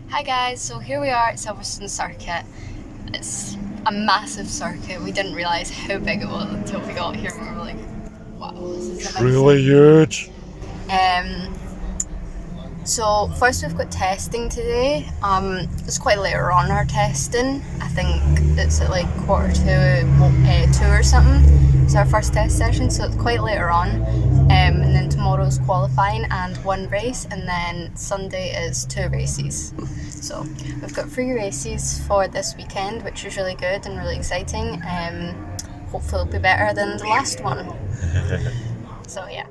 Hi guys, so here we are at Silverstone Circuit. It's a massive circuit. We didn't realise how big it was until we got here and we were like, wow, this is It's amazing. really huge. So first we've got testing today. It's quite later on our testing. I think it's at like 1:45 2 or something. It's our first test session, so it's quite later on. And then tomorrow's qualifying and one race, and then Sunday is 2 races. So we've got 3 races for this weekend, which is really good and really exciting. Hopefully it'll be better than the last one. So yeah.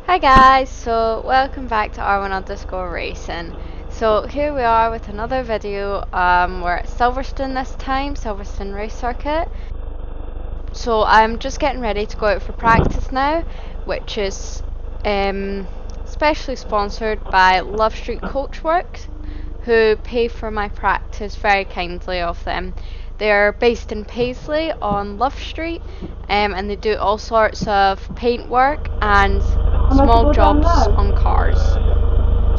Hi guys, so welcome back to R1_racing. So here we are with another video. We're at Silverstone this time, Silverstone Race Circuit. So I'm just getting ready to go out for practice now, which is specially sponsored by Love Street Coachworks, who pay for my practice very kindly of them. They're based in Paisley on Love Street, and they do all sorts of paint work and small jobs on cars.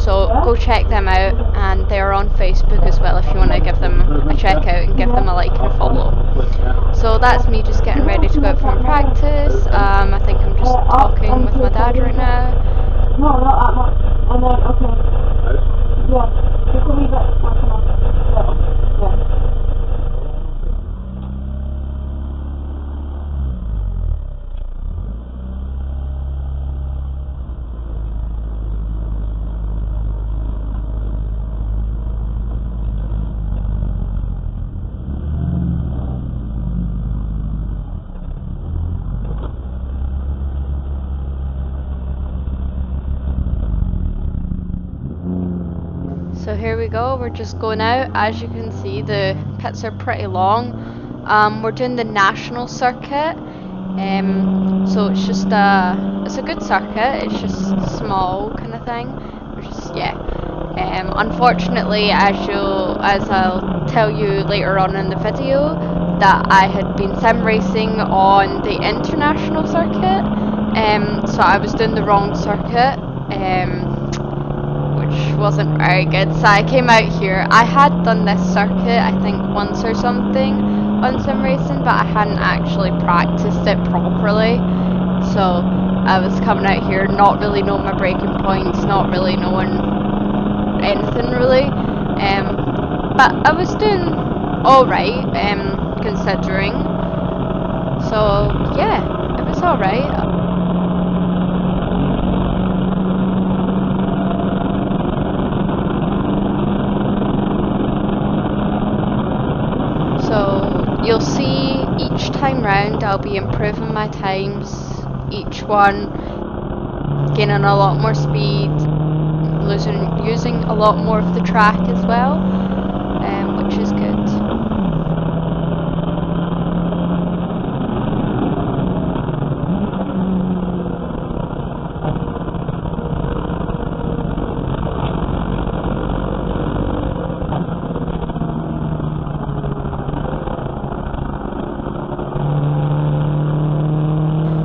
So go check them out, and they're on Facebook as well if you want to give them a check out and give them a like and a follow. So that's me just getting ready to go out for my practice. I think I'm just talking with my dad right now. No, not that much. And then, okay. Yeah, just a wee bit. Yeah. So here we go, we're just going out. As you can see, the pits are pretty long. We're doing the national circuit, so it's just it's a good circuit. It's just small kind of thing. Unfortunately, as I'll tell you later on in the video, that I had been sim racing on the international circuit, so I was doing the wrong circuit. Which wasn't very good. So I came out here. I had done this circuit I think once or something on sim racing, but I hadn't actually practiced it properly. So I was coming out here not really knowing my braking points, not really knowing anything really. But I was doing alright, considering. So yeah, it was alright. So you'll see each time round I'll be improving my times, each one gaining a lot more speed, using a lot more of the track as well, which is good.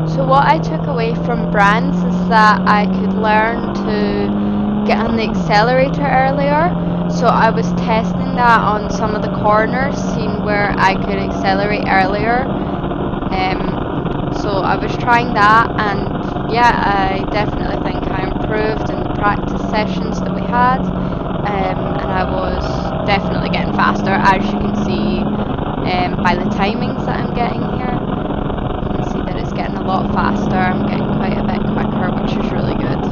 So what I took away from Brands is that I could learn to get on the accelerator earlier. So I was testing that on some of the corners, seeing where I could accelerate earlier. So I was trying that, and yeah, I definitely think I improved in the practice sessions that we had, and I was definitely getting faster, as you can see by the timings that I'm getting here. You can see that it's getting a lot faster. I'm getting quite a bit quicker, which is really good.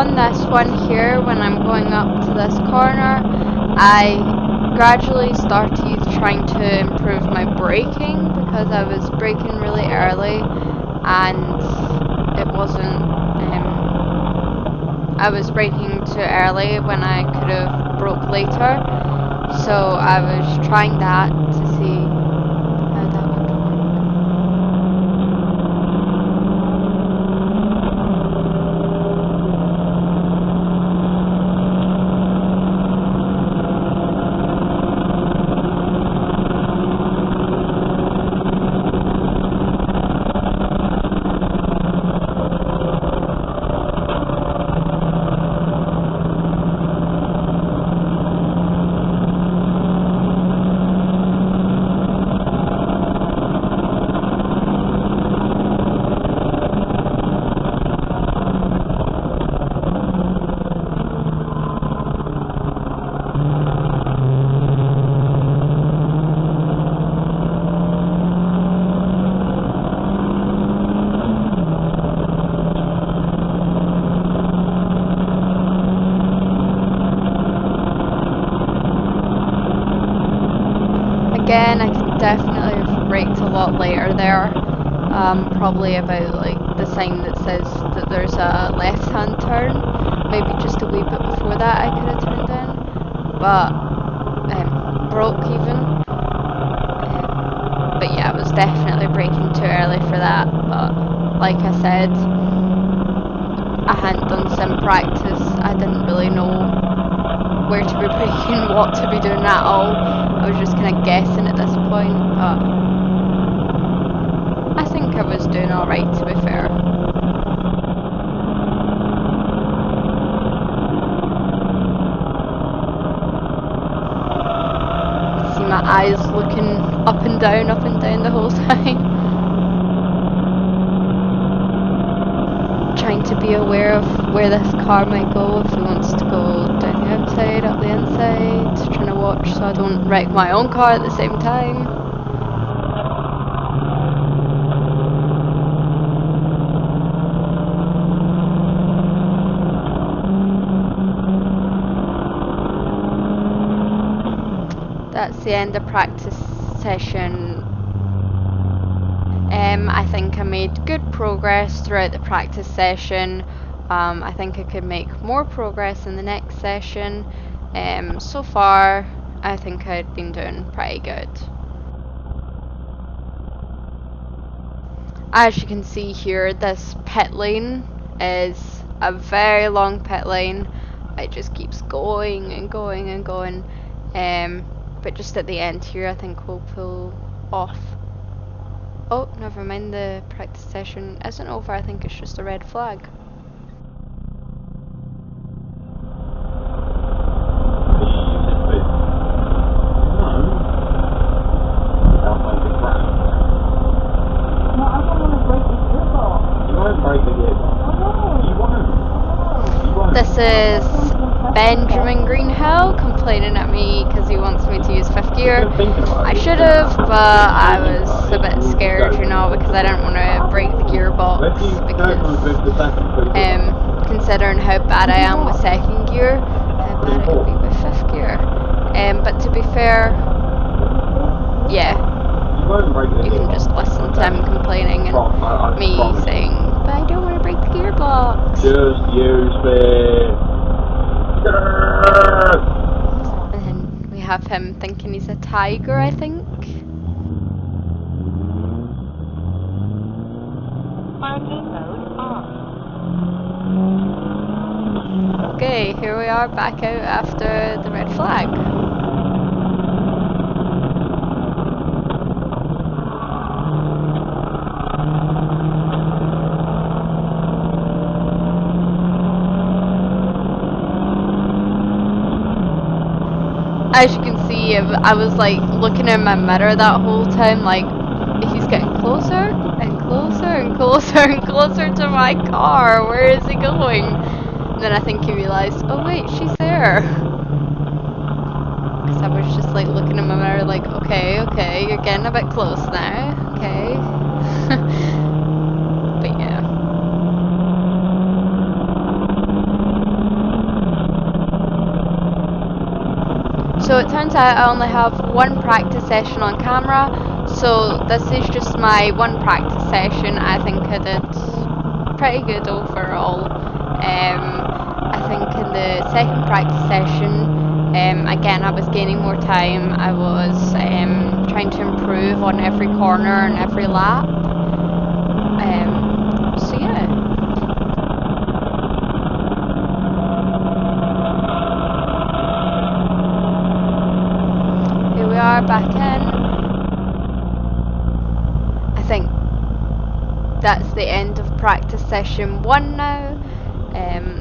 on this one here, when I'm going up to this corner, I gradually started trying to improve my braking because I was braking really early and it wasn't, I was braking too early when I could have broke later, so I was trying that to see how that would work. Again, I could definitely have braked a lot later there. Probably about like the sign that says that there's a left-hand turn. Maybe just a wee bit before that I could have turned in. But broke even. But yeah, I was definitely braking too early for that. But like I said, I hadn't done some practice. I didn't really know where to be braking, what to be doing at all. I was just kind of guessing at this point, but I think I was doing alright, to be fair. See my eyes looking up and down the whole time. Trying to be aware of where this car might go, if he wants to go down the outside, up the inside, trying to watch so I don't wreck my own car at the same time. That's the end of practice session. I think I made good progress throughout the practice session. I think I could make more progress in the next session. So far, I think I'd been doing pretty good. As you can see here, this pit lane is a very long pit lane. It just keeps going and going and going. But just at the end here, I think we'll pull off. Oh, never mind, the practice session isn't over. I think it's just a red flag. This is Benjamin Greenhill complaining at me because he wants me to use fifth gear. I should have, but I was a bit scared, you know, because I didn't want to break the gearbox, because considering how bad I am with second gear, how bad it would be with fifth gear. But to be fair, yeah, you can just listen to him complaining and me saying, but I don't want to break the gearbox. Just use me. And then we have him thinking he's a tiger, I think. Parking mode off. Okay, here we are back out after the red flag. As you can see, I was like looking in my mirror that whole time, like he's getting closer and closer and closer and closer to my car. Where is he going? And then I think he realised, oh wait, she's there. Because I was just like looking in my mirror like, okay, you're getting a bit close now, okay. But yeah. So it turns out I only have one practice session on camera, so this is just my one practice session. I think I did pretty good overall. I think in the second practice session, again I was gaining more time. I was trying to improve on every corner and every lap. So yeah. Here we are back in. I think that's the end of practice session 1 now.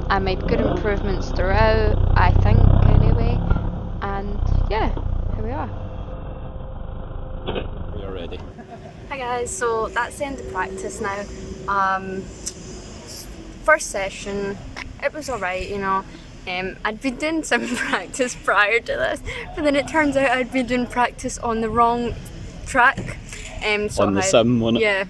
I made good improvements throughout, I think, anyway. And yeah, here we are. We are ready. Hi guys, so that's the end of practice now. First session, it was alright, you know. I'd been doing some practice prior to this, but then it turns out I'd been doing practice on the wrong track. So On the sim, wasn't it? Yeah.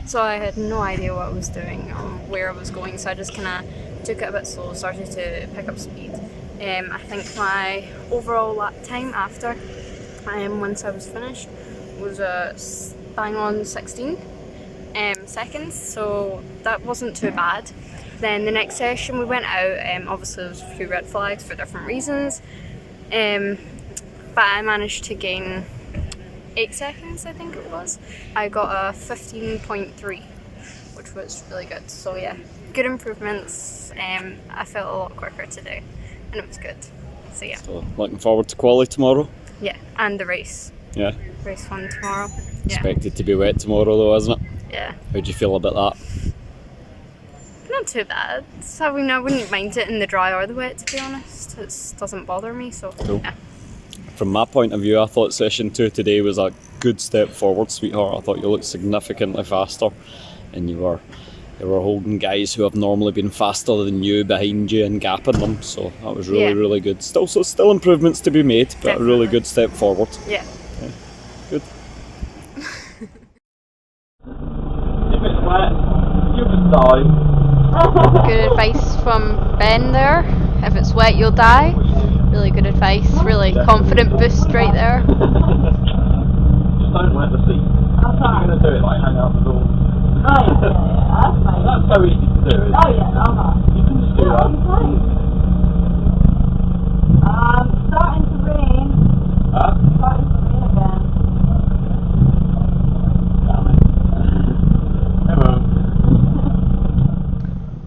So I had no idea what I was doing, where I was going, so I just kind of took it a bit slow, started to pick up speed. I think my overall lap time after, once I was finished, was bang on 16 seconds, so that wasn't too bad. Then the next session we went out, obviously there was a few red flags for different reasons, but I managed to gain 8 seconds, I think it was. I got a 15.3, which was really good. So yeah, good improvements. I felt a lot quicker today, and it was good. So yeah. So looking forward to quali tomorrow. Yeah, and the race. Yeah. Race 1 tomorrow. Yeah. Expected to be wet tomorrow though, isn't it? Yeah. How do you feel about that? Not too bad. So, I mean, I wouldn't mind it in the dry or the wet, to be honest. It doesn't bother me, so Cool. yeah. From my point of view, I thought session 2 today was a good step forward, sweetheart. I thought you looked significantly faster, and you were holding guys who have normally been faster than you behind you and gapping them. So that was really, Yeah. really good. Still improvements to be made, but a really Definitely. good step forward. Yeah. Good. If it's wet, you just die. Good advice from Ben there. If it's wet, you'll die. Really good advice. Really confident boost right there. Just don't wet the seat. If you're going to do it, like hang out the door. Oh yeah, that's fine. That's so easy to do. Oh yeah, You can just do that. Starting to rain. Huh? Starting to rain again. Hello.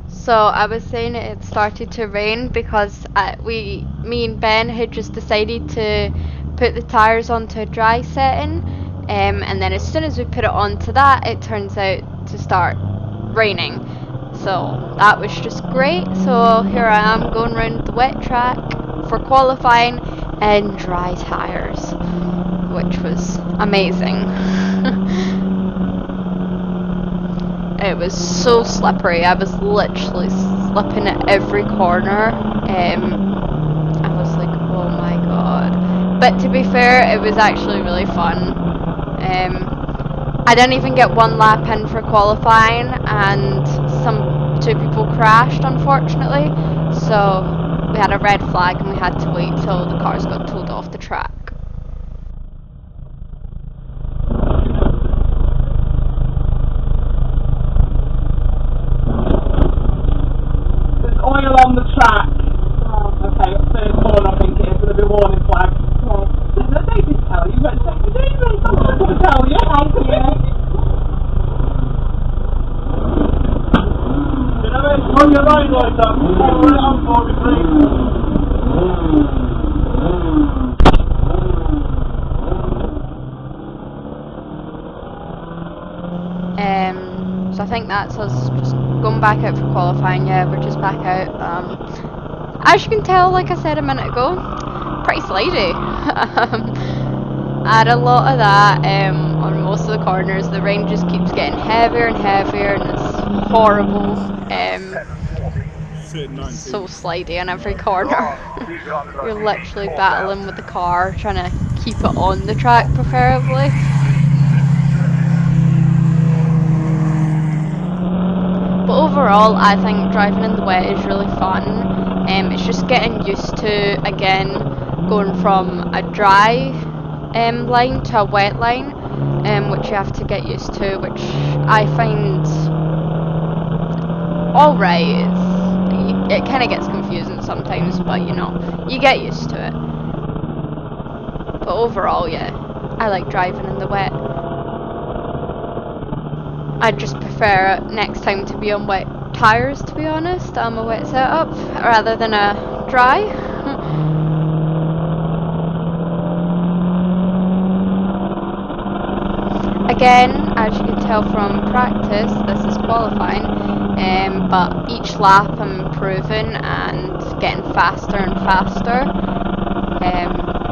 So I was saying it had started to rain because me and Ben had just decided to put the tyres onto a dry setting, and then as soon as we put it onto that, it turns out to start raining. So that was just great. So here I am going around the wet track for qualifying in dry tyres, which was amazing. It was so slippery. I was literally slipping at every corner. I was like, oh my god. But to be fair, it was actually really fun. I didn't even get one lap in for qualifying, and two people crashed, unfortunately. So we had a red flag and we had to wait till the cars got towed off the track. There's oil on the track. Okay, third corner I think it is, with a bit warning flag. They did tell you, but they didn't. I'm not going to tell you. Thank you. You know it? On your right like that. Put it on for me, So I think that's us just going back out for qualifying. Yeah, we're just back out. As you can tell, like I said a minute ago, pretty slidey. I had a lot of that on most of the corners. The rain just keeps getting heavier and heavier, and it's horrible. So slidey on every corner. You're literally battling with the car, trying to keep it on the track, preferably. But overall, I think driving in the wet is really fun. It's just getting used to, again, going from a dry line to a wet line, which you have to get used to, which I find alright. It kind of gets confusing sometimes, but you know, you get used to it. But overall, yeah, I like driving in the wet. I just prefer next time to be on wet tyres, to be honest. A wet setup rather than a dry. Again, as you can tell from practice, this is qualifying, but each lap I'm improving and getting faster and faster,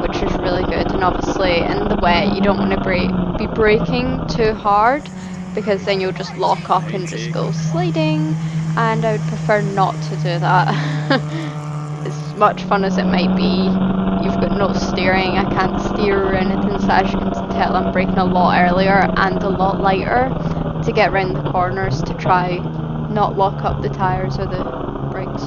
which is really good. And obviously in the wet you don't want to be braking too hard, because then you'll just lock up and just go sliding, and I would prefer not to do that. As much fun as it might be, you've got no steering, I can't steer or anything, so as you can tell I'm braking a lot earlier and a lot lighter to get around the corners to try not lock up the tyres or the brakes.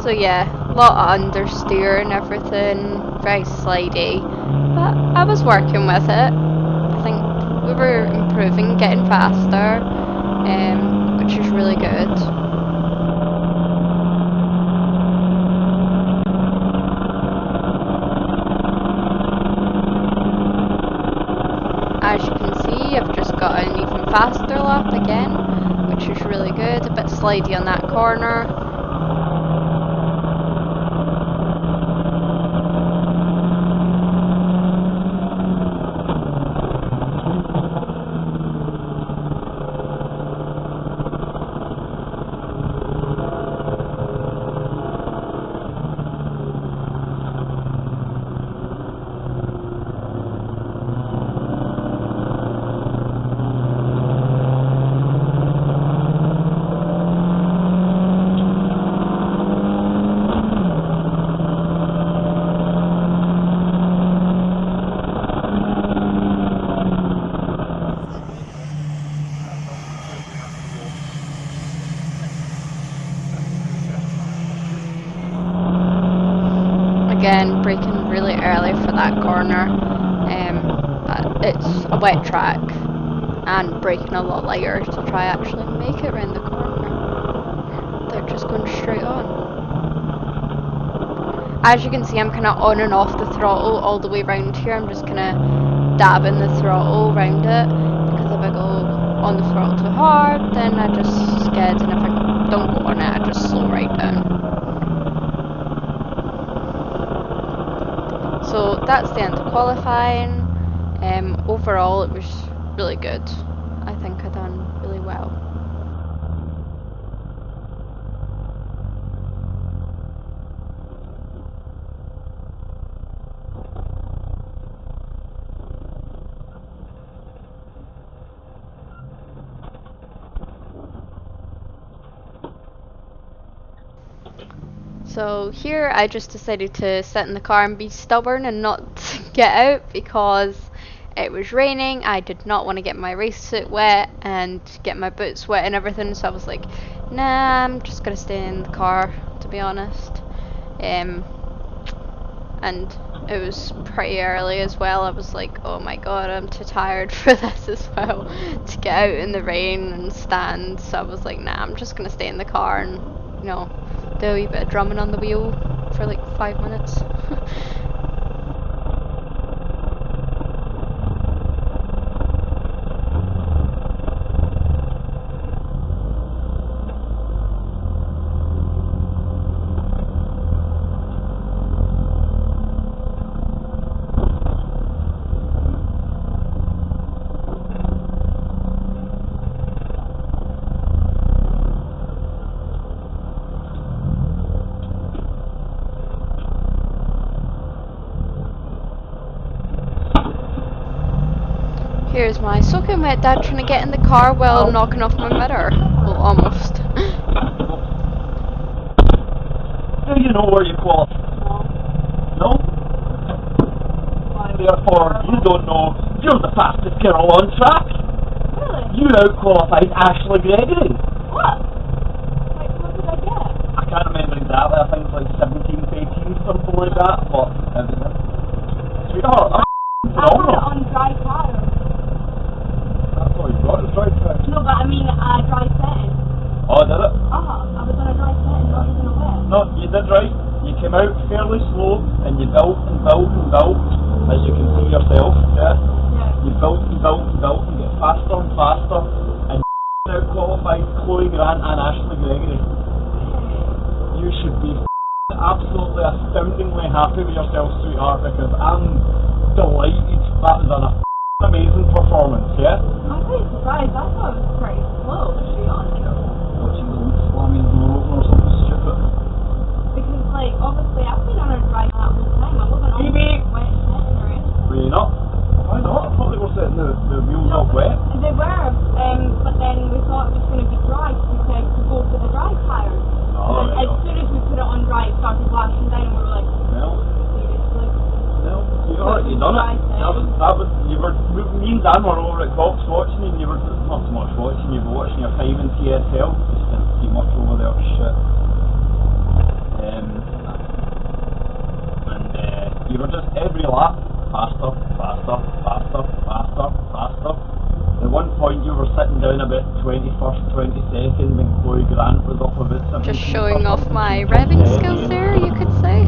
So yeah, a lot of understeer and everything, very slidey, but I was working with it. I think we were improving, getting faster, which is really good. As you can see, I've just got an even faster lap again, which is really good. A bit slidey on that corner. Again, braking really early for that corner, but it's a wet track, and braking a lot lighter to try actually make it around the corner. They're just going straight on. As you can see, I'm kind of on and off the throttle all the way around here. I'm just kind of dabbing the throttle around it, because if I go on the throttle too hard, then I just skid, and if I don't go on it, I just slow right down. So that's the end of qualifying. Overall, it was really good. I think I done really well. So here I just decided to sit in the car and be stubborn and not get out because it was raining. I did not want to get my race suit wet and get my boots wet and everything, so I was like, nah, I'm just gonna stay in the car, to be honest. And it was pretty early as well. I was like, oh my god, I'm too tired for this as well, to get out in the rain and stand. So I was like, nah, I'm just gonna stay in the car and, you know, do a wee bit of drumming on the wheel for like 5 minutes. Here's my soaking wet dad trying to get in the car while knocking off my mirror. Well, almost. Do you know where you qualify? No? And therefore, you don't know you're the fastest girl on track. Really? You out-qualified Ashley Gregory. What? Like, what did I get? I can't remember exactly, I think it's like 17th, 18th, something like that, but sweetheart, that's I put it phenomenal. on dry tires. That's all you got, is dry tires. No, but I mean dry setting. Oh, did it? I was on a dry setting, not even a wet. No, you did right. You came out fairly slow and you built and built and built, as you can see yourself, yeah? Yeah. You built and built and built and get faster and faster, and out-qualified Chloe Grant and Ashley Gregory. You should be absolutely astoundingly happy with yourself, sweetheart, because I'm delighted. That was an amazing performance, yeah? I'm pretty surprised. I thought it was pretty slow, to be honest. Watching the lead slamming door open or something stupid. Because, like, obviously I've been on a dry that whole time. I wasn't on Maybe. wet setting or anything. Were you not? Why not? I thought they were setting the wheels up wet. They were, but then we thought it was going to be dry, so we said to go for the dry tires. Oh, And as soon as we put it on dry, it started lashing down, and we were like, well, seriously? well, sweetheart, you done it. That was, you were, me and Dan were over at Cox watching you, and you were not so much watching, you were watching your time in TSL. Just didn't see much over there, shit. You were just every lap, faster, faster, faster, faster, faster. At one point you were sitting down about 21st, 22nd when Chloe Grant was up a bit. Just showing off my revving skills there, you could say.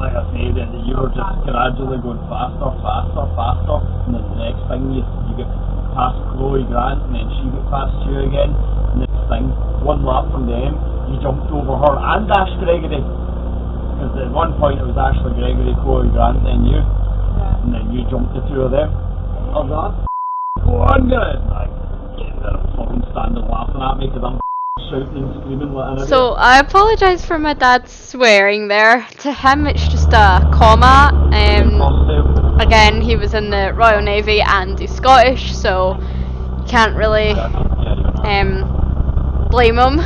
Like I said, and you were just gradually going faster, faster, faster, and then the next thing you get past Chloe Grant, and then she get past you again. Next thing, one lap from them, you jumped over her and Ash Gregory. Because at one point it was Ashley Gregory, Chloe Grant, then you. Yeah. And then you jumped the two of them. I was like, go on, guys! Like, they're fucking standing laughing at me because I'm shouting and screaming like an idiot. So I apologise for my dad swearing there. To him it's just a comma. Again, he was in the Royal Navy and he's Scottish, so you can't really blame him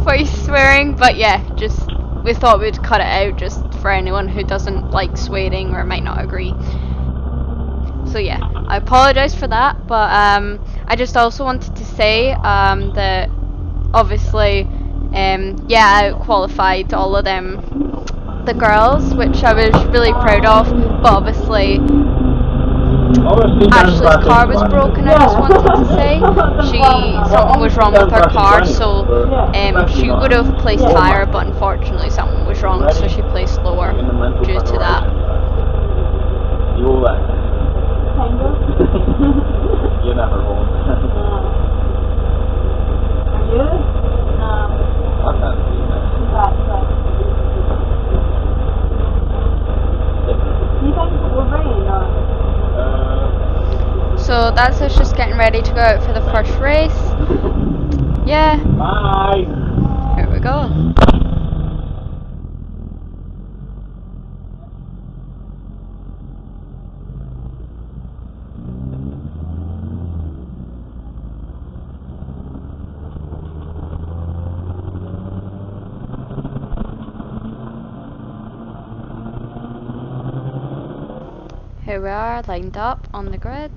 for his swearing. But yeah, just we thought we'd cut it out just for anyone who doesn't like swearing or might not agree. So yeah, I apologise for that, but I just also wanted to say that obviously I qualified all of them, the girls, which I was really proud of, but obviously Ashley's car was broken, I just wanted to say. Something was wrong with her car, so she would have placed higher, but unfortunately something was wrong, so she placed lower due to that. You never won. Are you? No. I can't see that. Exactly. You think it will rain or? So that's us just getting ready to go out for the first race. Yeah, Bye! here we go. Here we are, lined up on the grid.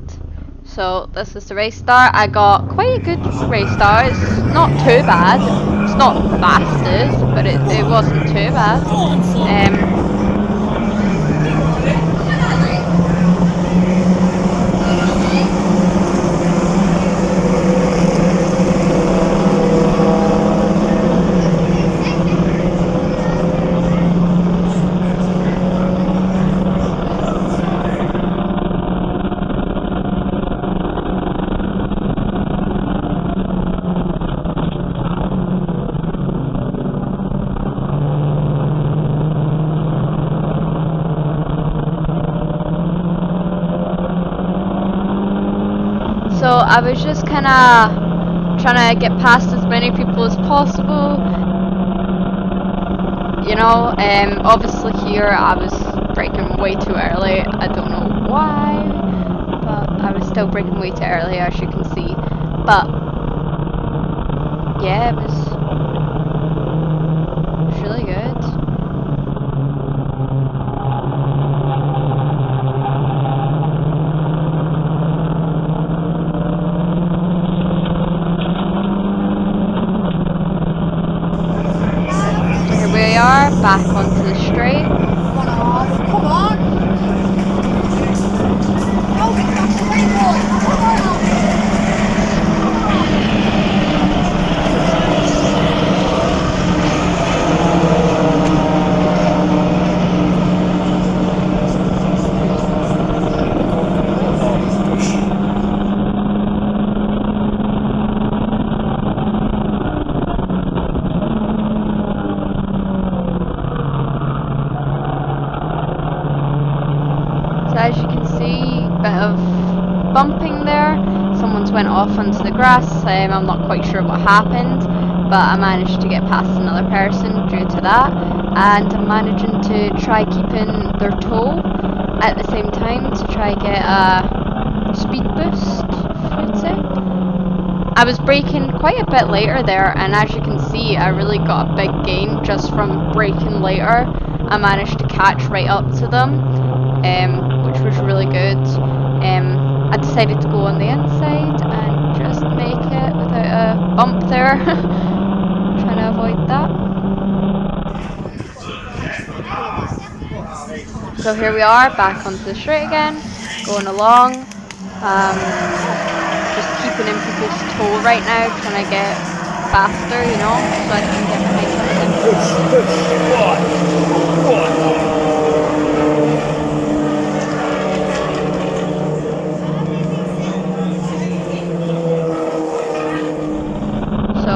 So this is the race start. I got quite a good race start. It's not too bad. It's not the fastest, but it wasn't too bad. So I was just kind of trying to get past as many people as possible. You know, obviously here I was braking way too early. I don't know why, but I was still braking way too early, as you can see. But yeah, it was really good. Here we are, back onto the straight. One off. Come on. Oh, get back to the wall. Come on. So as you can see, bit of bumping there. Someone's went off onto the grass. I'm not quite sure what happened, but I managed to get past another person due to that, and I'm managing to try keeping their toe at the same time to try get a speed boost, if you'd say. I was braking quite a bit later there, and as you can see, I really got a big gain just from braking later. I managed to catch right up to them, which was really good. I decided to go on the inside and just make it without a bump there. Trying to avoid that. So here we are, back onto the straight again, going along. Just keeping in people's toe right now, trying to get faster, you know, so I can get behind So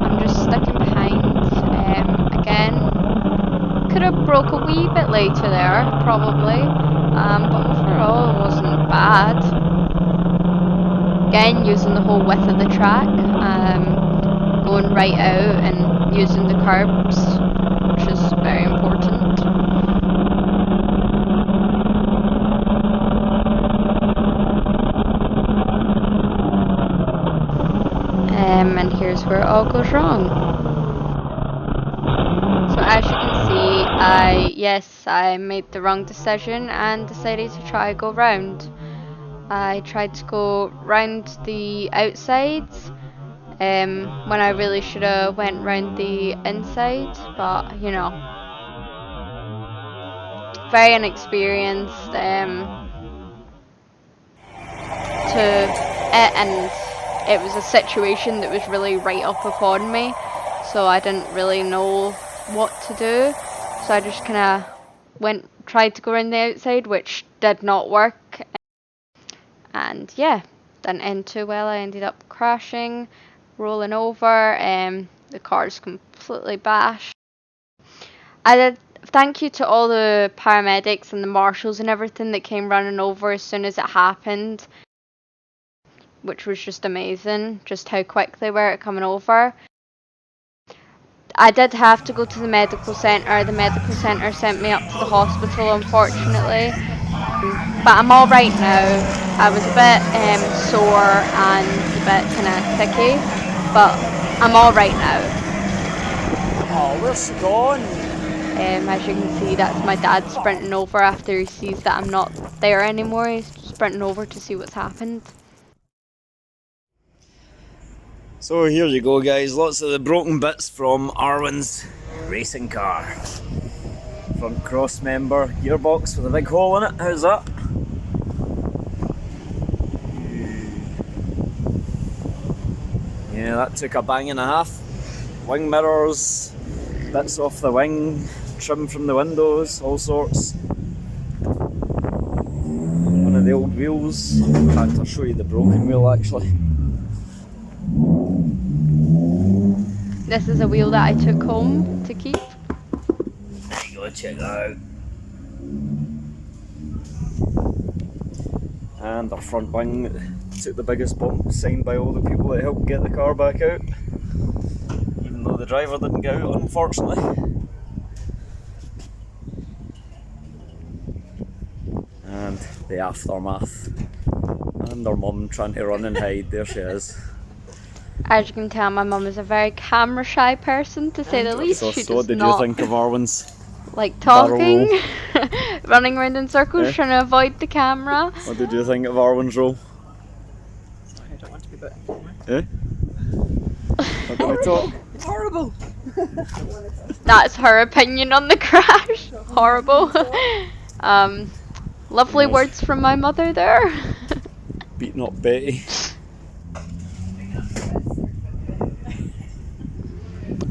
I'm just sticking behind. Again, could have broke a wee bit later there, probably, but overall it wasn't bad. Again, using the whole width of the track, going right out and using the curbs, which is very important. And here's where it all goes wrong. So as you can see, I made the wrong decision and decided to try go round. I tried to go round the outsides when I really should have went round the inside, but you know, very inexperienced and it was a situation that was really right up upon me, so I didn't really know what to do, so I just kind of tried to go around the outside, which did not work. And yeah, didn't end too well. I ended up crashing, rolling over, the car's completely bashed. I did thank you to all the paramedics and the marshals and everything that came running over as soon as it happened, which was just amazing, just how quick they were at coming over. I did have to go to the medical centre. The medical centre sent me up to the hospital, unfortunately. But I'm alright now. I was a bit sore and a bit kind of thicky, but I'm alright now. Oh, where's she gone? As you can see, that's my dad sprinting over after he sees that I'm not there anymore. He's sprinting over to see what's happened. So here you go, guys, lots of the broken bits from Arwen's racing car. Front cross member, gearbox with a big hole in it, how's that? Yeah, that took a bang and a half. Wing mirrors, bits off the wing, trim from the windows, all sorts. One of the old wheels, in fact I'll show you the broken wheel actually. This is a wheel that I took home to keep. There you go, check that out. And our front wing took the biggest bump, signed by all the people that helped get the car back out. Even though the driver didn't get out, unfortunately. the aftermath. And her mum trying to run and hide. There she is. As you can tell, my mum is a very camera shy person, to say the least. So, She so does what did you not think of Arwen's like barrel talking, roll? running around in circles, Eh? trying to avoid the camera. What did you think of Arwen's roll? I don't want to be bit. Eh? Not gonna talk? It's horrible. That's her opinion on the crash. Horrible. Lovely Yes. words from my mother there. Beating up Betty.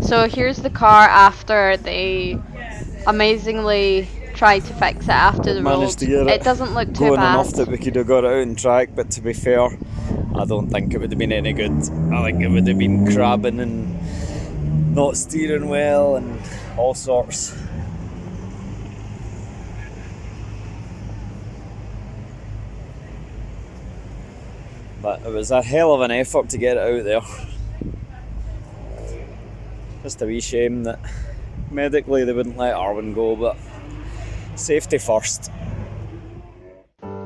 So here's the car after they amazingly tried to fix it after the road. Managed to get It doesn't look too going bad. enough that we could have got it out on track, but to be fair, I don't think it would have been any good. I think it would have been crabbing and not steering well and all sorts. But it was a hell of an effort to get it out there. Just a wee shame that medically they wouldn't let Arwen go, but safety first.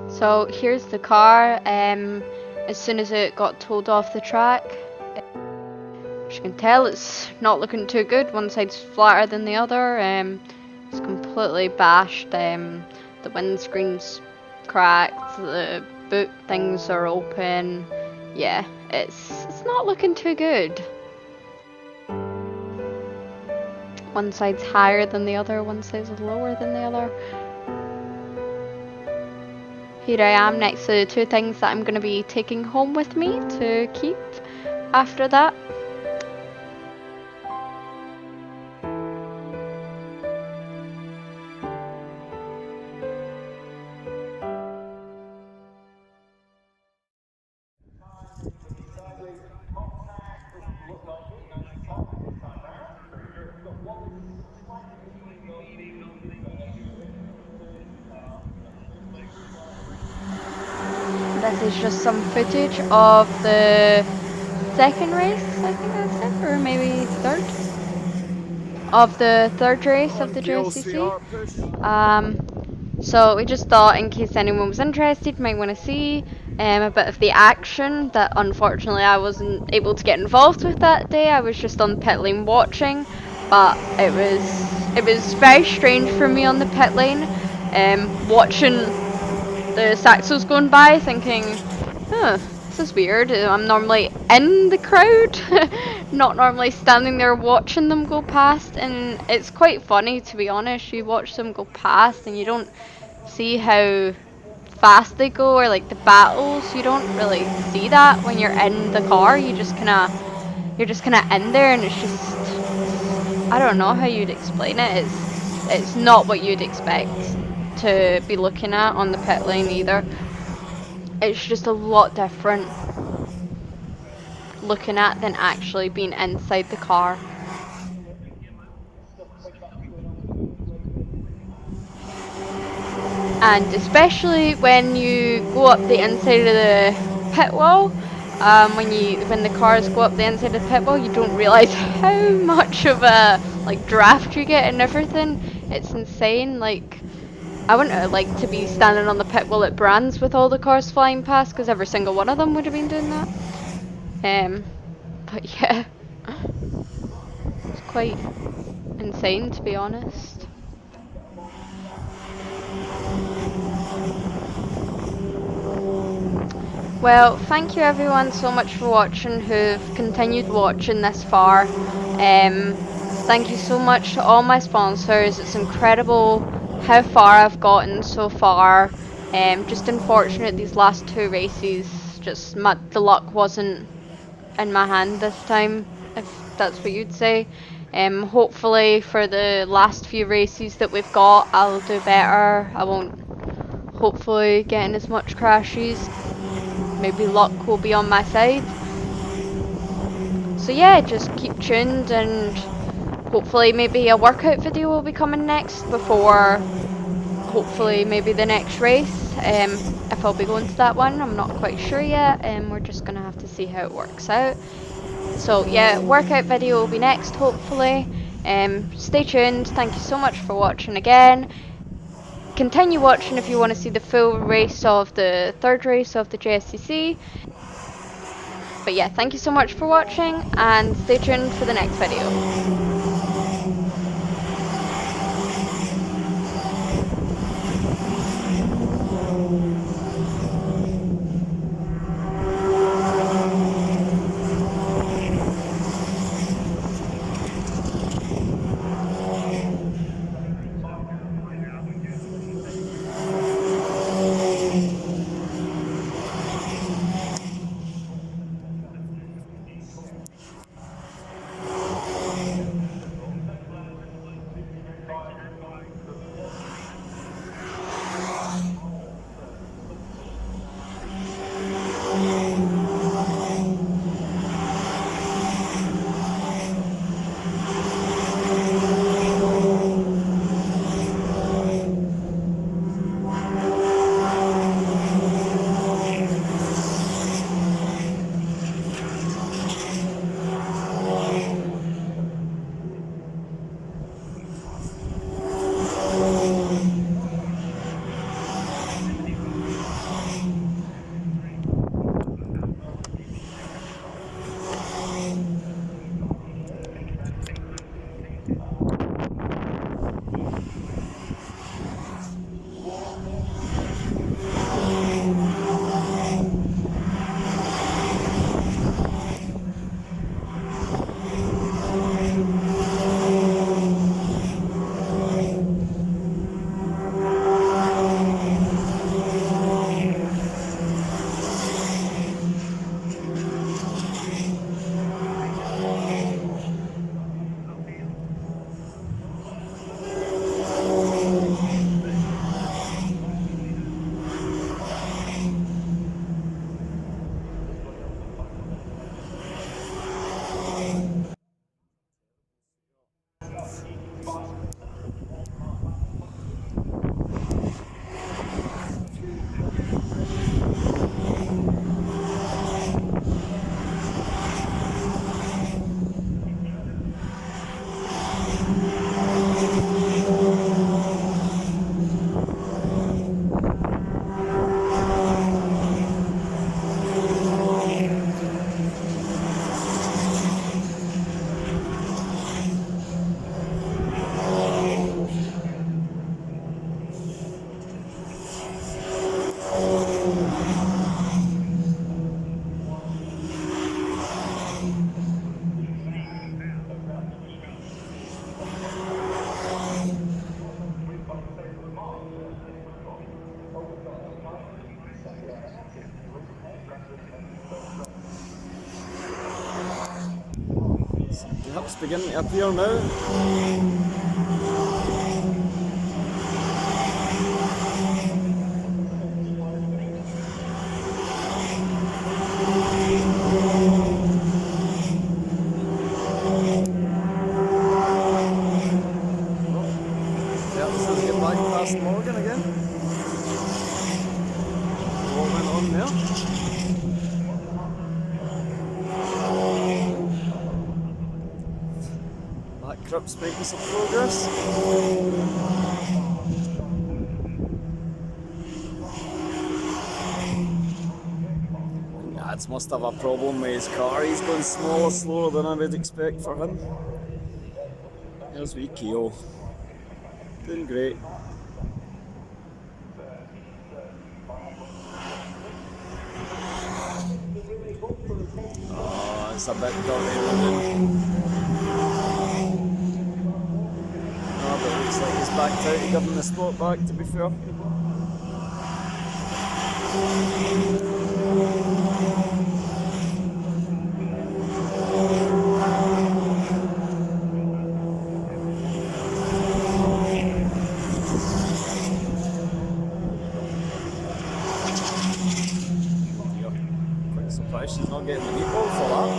So here's the car. As soon as it got towed off the track, as you can tell, it's not looking too good. One side's flatter than the other. It's completely bashed. The windscreen's cracked. The boot things are open. Yeah, it's not looking too good. One side's higher than the other. One side's lower than the other. Here I am next to the two things that I'm going to be taking home with me to keep after that. This is just some footage of the second race, I think that's it, or maybe third, of the third race of the JSCC. So we just thought, in case anyone was interested, might want to see a bit of the action that unfortunately I wasn't able to get involved with that day. I was just on pit lane watching, but it was very strange for me on the pit lane, watching the Saxos going by, thinking, this is weird. I'm normally in the crowd, not normally standing there watching them go past, and it's quite funny, to be honest. You watch them go past and you don't see how fast they go, or like the battles. You don't really see that when you're in the car. You're just kind of in there, and it's just, I don't know how you'd explain it. It's not what you'd expect to be looking at on the pit lane either. It's just a lot different looking at than actually being inside the car. And especially when you go up the inside of the pit wall, when the cars go up the inside of the pit wall, you don't realise how much of a draft you get and everything. It's insane. I wouldn't like to be standing on the pit wall at Brands with all the cars flying past, because every single one of them would have been doing that. But yeah, it's quite insane, to be honest. Well, thank you everyone so much for watching, who've continued watching this far. Thank you so much to all my sponsors. It's incredible how far I've gotten so far. Just unfortunate these last two races, just the luck wasn't in my hand this time, if that's what you'd say. Hopefully for the last few races that we've got, I'll do better. I won't hopefully get in as much crashes. Maybe luck will be on my side. So yeah, just keep tuned, and hopefully maybe a workout video will be coming next before hopefully maybe the next race. If I'll be going to that one, I'm not quite sure yet. We're just gonna have to see how it works out. So yeah, workout video will be next hopefully. Stay tuned. Thank you so much for watching again. continue watching if you want to see the full race of the third race of the JSCC. But yeah, thank you so much for watching and stay tuned for the next video. Yep, it's beginning to appear now. Morgan again. What went on there? That Crip's making some progress. Lads must have a problem with his car. He's going slower than I would expect for him. There's wee Keo. Doing great. Oh, it's a bit dirty running. Oh, but it looks like he's backed out to give him the spot back, to be fair. Surprised she's not getting the meatball for that.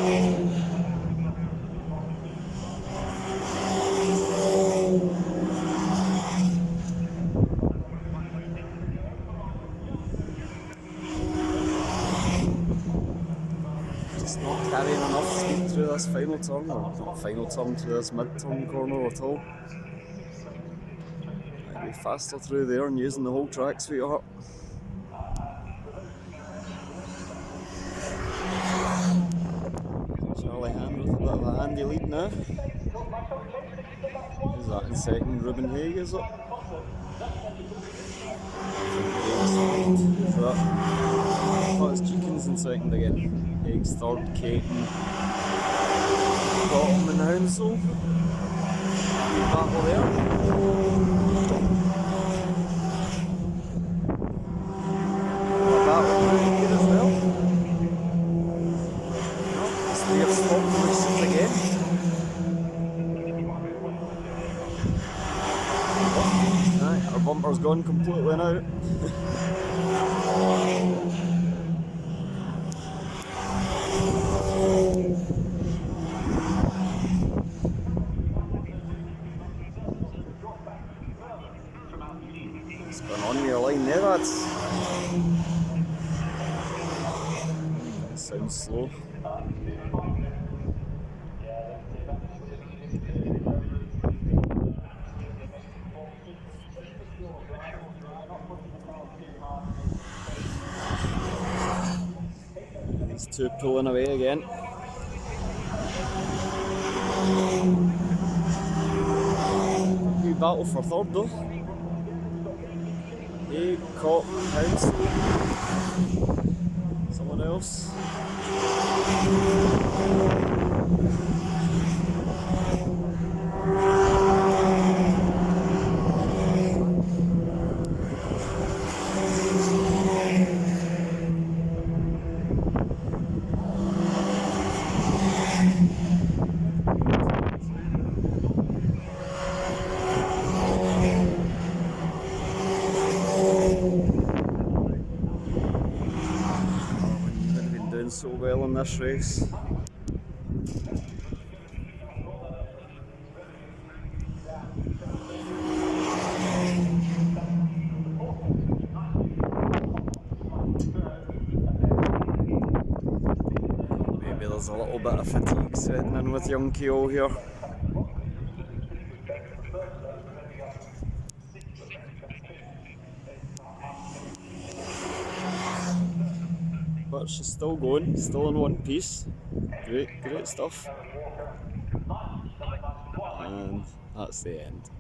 Just not carrying enough speed through this final turn, or not final turn, through this mid-turn corner at all. be faster through there and using the whole track, sweetheart. Charlie Hand with a bit of a handy lead now. Who's that in second? Ruben Haig, is it? So it's Jenkins in second again. Haig's third, Caton, Bottom and Hounslow. Battle there. Battle here as well. They have stopped races again. Right, our bumper's gone completely now. What's going on in your line there, lads? That sounds slow. These two pulling away again. Good battle for third though. Hey, Cop, Hounslow. Someone else. So well in this race. Maybe there's a little bit of fatigue setting in with young Keogh here. But she's still going, still in one piece. Great stuff. And that's the end.